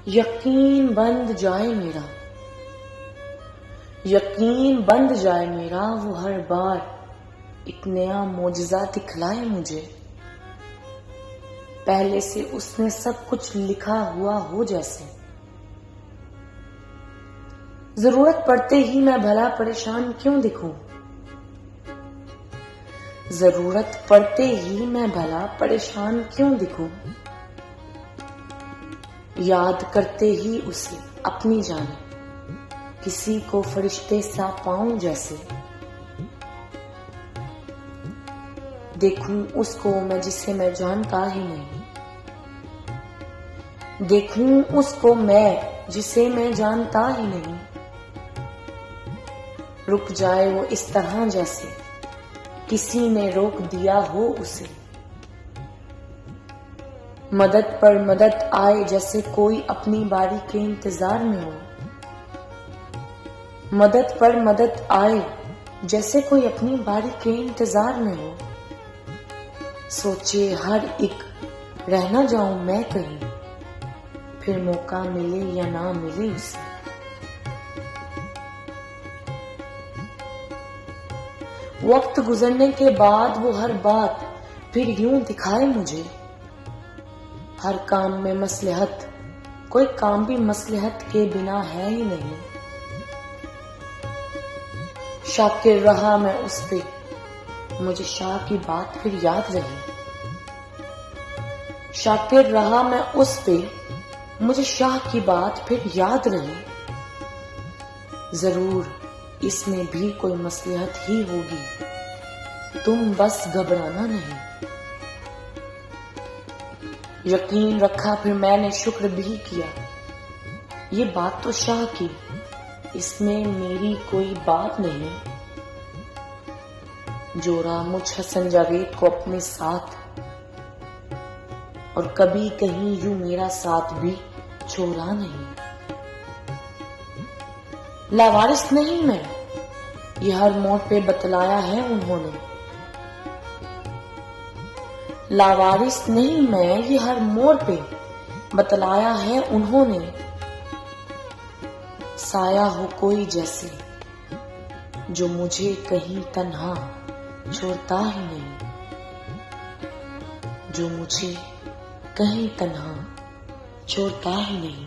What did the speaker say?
یقین بند جائے میرا، یقین بند جائے میرا، وہ ہر بار ایک نیا معجزہ دکھلائے مجھے۔ پہلے سے اس نے سب کچھ لکھا ہوا ہو جیسے، ضرورت پڑتے ہی میں بھلا پریشان کیوں دکھوں، ضرورت پڑتے ہی میں بھلا پریشان کیوں دکھوں، یاد کرتے ہی اسے اپنی جانب کسی کو فرشتے سا پاؤں جیسے، دیکھوں اس کو میں جسے میں جانتا ہی نہیں، دیکھوں اس کو میں جسے میں جانتا ہی نہیں، رک جائے وہ اس طرح جیسے کسی نے روک دیا ہو اسے، مدد پر مدد آئے جیسے کوئی اپنی باری کے انتظار میں ہو، مدد پر مدد آئے جیسے کوئی اپنی باری کے انتظار میں ہو، سوچے ہر ایک رہ نہ جاؤں میں کہیں، پھر موقع ملے یا نہ ملے اسے، وقت گزرنے کے بعد وہ ہر بات پھر یوں دکھائے مجھے، ہر کام میں مصلحت، کوئی کام بھی مصلحت کے بنا ہے ہی نہیں، شاکر رہا میں اس پہ، مجھے شاہ کی بات پھر یاد رہی، شاکر رہا میں اس پہ، مجھے شاہ کی بات پھر یاد رہی، ضرور اس میں بھی کوئی مصلحت ہی ہوگی، تم بس گھبرانا نہیں، یقین رکھا پھر میں نے شکر بھی کیا، یہ بات تو شاہ کی، اس میں میری کوئی بات نہیں، جوڑا مجھ حسن جاوید کو اپنے ساتھ، اور کبھی کہیں یوں میرا ساتھ بھی چھوڑا نہیں، لاوارث نہیں میں، یہ ہر موڑ پہ بتلایا ہے انہوں نے، لاوارث نہیں میں، یہ ہر موڑ پہ بتلایا ہے انہوں نے، سایہ ہو کوئی جیسے جو مجھے کہیں تنہا چھوڑتا ہی نہیں، جو مجھے کہیں تنہا چھوڑتا ہی نہیں۔